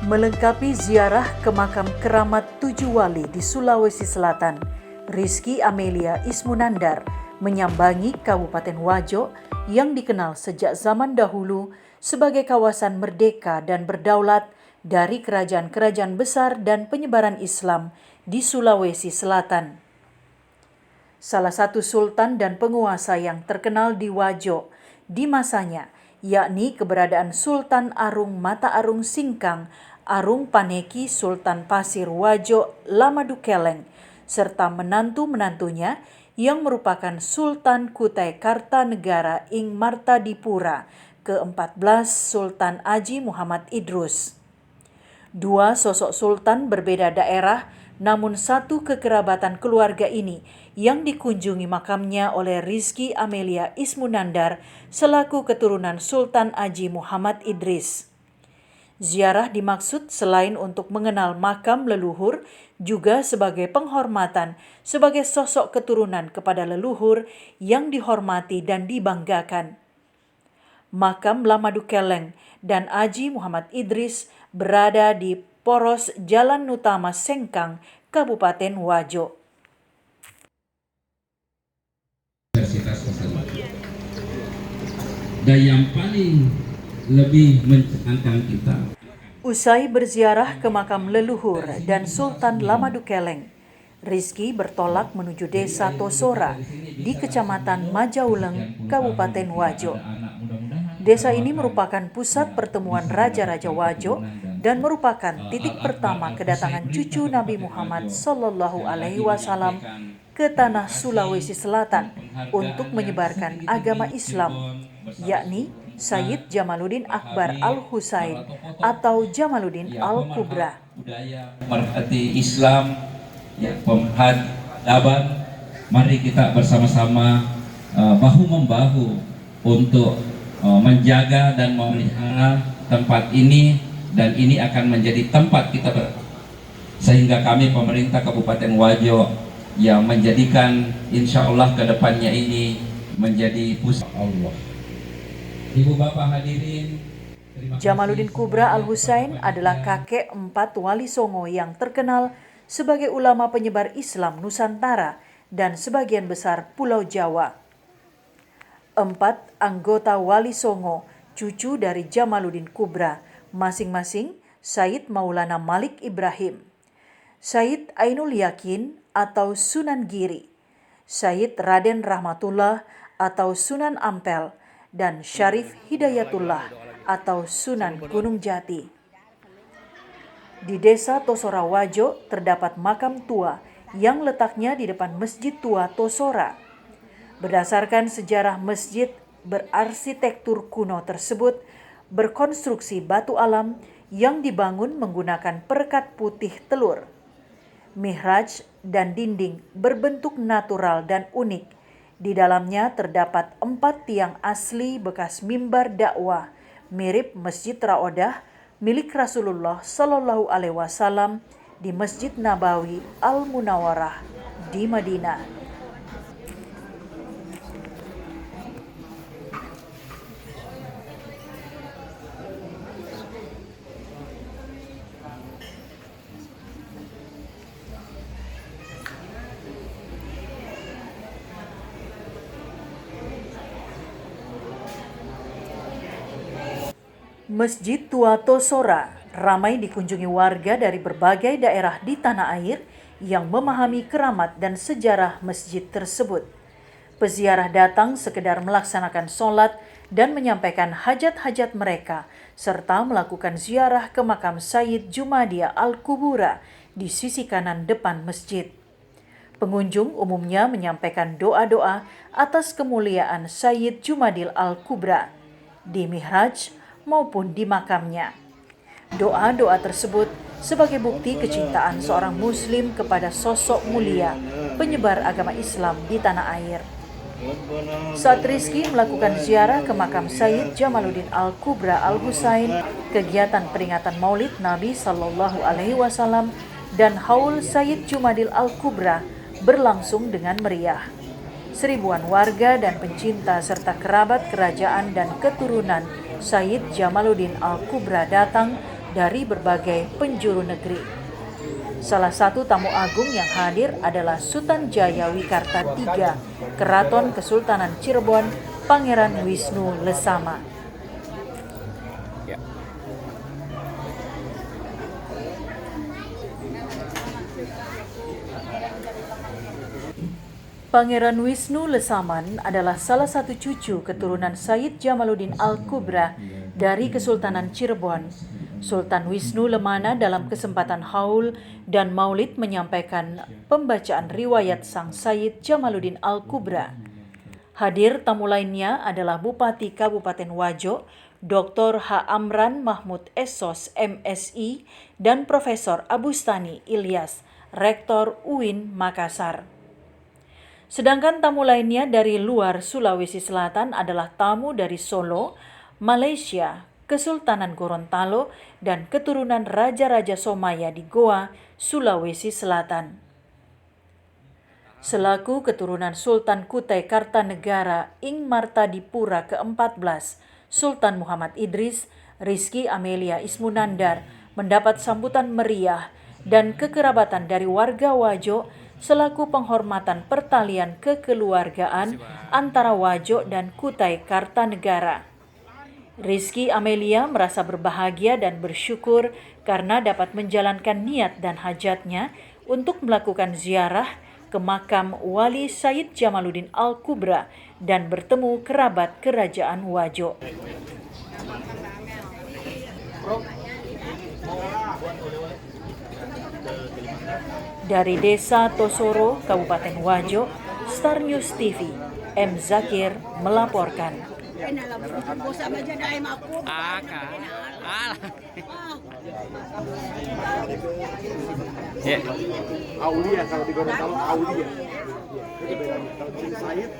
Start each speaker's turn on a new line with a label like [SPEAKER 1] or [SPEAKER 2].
[SPEAKER 1] Melengkapi ziarah ke makam keramat 7 wali di Sulawesi Selatan, Rizky Amelia Ismunandar menyambangi Kabupaten Wajo yang dikenal sejak zaman dahulu sebagai kawasan merdeka dan berdaulat dari kerajaan-kerajaan besar dan penyebaran Islam di Sulawesi Selatan. Salah satu sultan dan penguasa yang terkenal di Wajo di masanya, yakni keberadaan Sultan Arung Mata Arung Singkang Arung Paneki Sultan Pasir Wajo Lamadukeleng, serta menantu-menantunya yang merupakan Sultan Kutai Kartanegara ing Martadipura ke-14 Sultan Aji Muhammad Idrus. Dua sosok sultan berbeda daerah, namun satu kekerabatan keluarga ini yang dikunjungi makamnya oleh Rizky Amelia Ismunandar selaku keturunan Sultan Aji Muhammad Idris. Ziarah dimaksud selain untuk mengenal makam leluhur, juga sebagai penghormatan sebagai sosok keturunan kepada leluhur yang dihormati dan dibanggakan. Makam Lamadukeleng dan Aji Muhammad Idris berada di poros Jalan Utama Sengkang, Kabupaten Wajo.
[SPEAKER 2] Dan yang paling lebih mencengangkan kita.
[SPEAKER 1] Usai berziarah ke makam leluhur dan Sultan Lamadukeleng, Rizky bertolak menuju desa Tosora di Kecamatan Majauleng, Kabupaten Wajo. Desa ini merupakan pusat pertemuan Raja-Raja Wajo dan merupakan titik pertama kedatangan cucu Nabi Muhammad SAW ke tanah Sulawesi Selatan untuk menyebarkan agama Islam, yakni Sayyid Jamaluddin Akbar Al-Husain atau Jamaluddin Al-Kubra.
[SPEAKER 2] Merhati Islam, ya, peradaban, mari kita bersama-sama bahu-membahu untuk menjaga dan memelihara tempat ini, dan ini akan menjadi tempat kita sehingga kami pemerintah Kabupaten Wajo yang menjadikan insya Allah ke depannya ini menjadi pusat Allah. Ibu bapak hadirin,
[SPEAKER 1] Jamaluddin Kubra Al-Husain adalah kakek 4 wali Songo yang terkenal sebagai ulama penyebar Islam Nusantara dan sebagian besar Pulau Jawa. 4 anggota wali Songo, cucu dari Jamaluddin Kubra, masing-masing Sayyid Maulana Malik Ibrahim, Sayyid Ainul Yakin atau Sunan Giri, Sayyid Raden Rahmatullah atau Sunan Ampel, dan Syarif Hidayatullah atau Sunan Gunung Jati. Di desa Tosora Wajo terdapat makam tua yang letaknya di depan Masjid Tua Tosora. Berdasarkan sejarah masjid berarsitektur kuno tersebut berkonstruksi batu alam yang dibangun menggunakan perekat putih telur. Mihraj dan dinding berbentuk natural dan unik. Di dalamnya terdapat 4 tiang asli bekas mimbar dakwah mirip Masjid Ra'odah milik Rasulullah Shallallahu Alaihi Wasallam di Masjid Nabawi Al-Munawwarah di Madinah. Masjid Tua Tosora ramai dikunjungi warga dari berbagai daerah di tanah air yang memahami keramat dan sejarah masjid tersebut. Peziarah datang sekedar melaksanakan sholat dan menyampaikan hajat-hajat mereka, serta melakukan ziarah ke makam Sayyid Jumadia Al-Kubura di sisi kanan depan masjid. Pengunjung umumnya menyampaikan doa-doa atas kemuliaan Sayyid Jumadil Al-Kubra di mihraj maupun di makamnya. Doa-doa tersebut sebagai bukti kecintaan seorang muslim kepada sosok mulia penyebar agama Islam di tanah air. Saat Rizky melakukan ziarah ke makam Sayyid Jamaluddin Al-Kubra Al-Husain, kegiatan peringatan Maulid Nabi Sallallahu Alaihi Wasallam dan Haul Sayyid Jumadil Al-Kubra berlangsung dengan meriah. Seribuan warga dan pencinta serta kerabat kerajaan dan keturunan Sayyid Jamaluddin Al-Kubra datang dari berbagai penjuru negeri. Salah satu tamu agung yang hadir adalah Sutan Jaya Wikarta III, Keraton Kesultanan Cirebon, Pangeran Wisnu Lesama. Pangeran Wisnu Lesaman adalah salah satu cucu keturunan Sayyid Jamaluddin Al-Kubra dari Kesultanan Cirebon. Sultan Wisnu Lemana dalam kesempatan haul dan maulid menyampaikan pembacaan riwayat sang Sayyid Jamaluddin Al-Kubra. Hadir tamu lainnya adalah Bupati Kabupaten Wajo, Dr. H. Amran Mahmud Esos, MSI, dan Profesor Abustani Ilyas, Rektor UIN Makassar. Sedangkan tamu lainnya dari luar Sulawesi Selatan adalah tamu dari Solo, Malaysia, Kesultanan Gorontalo, dan keturunan Raja-Raja Somaya di Goa, Sulawesi Selatan. Selaku keturunan Sultan Kutai Kartanegara Ing Martadipura ke-14, Sultan Muhammad Idris, Rizky Amelia Ismunandar mendapat sambutan meriah dan kekerabatan dari warga Wajo selaku penghormatan pertalian kekeluargaan antara Wajo dan Kutai Kartanegara. Rizky Amelia merasa berbahagia dan bersyukur karena dapat menjalankan niat dan hajatnya untuk melakukan ziarah ke makam Wali Sayyid Jamaluddin Al-Kubra dan bertemu kerabat kerajaan Wajo. Dari Desa Tosoro, Kabupaten Wajo, Star News TV, M. Zakir melaporkan.
[SPEAKER 3] Aulia kalau di Gorontalo Aulia. Itu beda kalau di Said.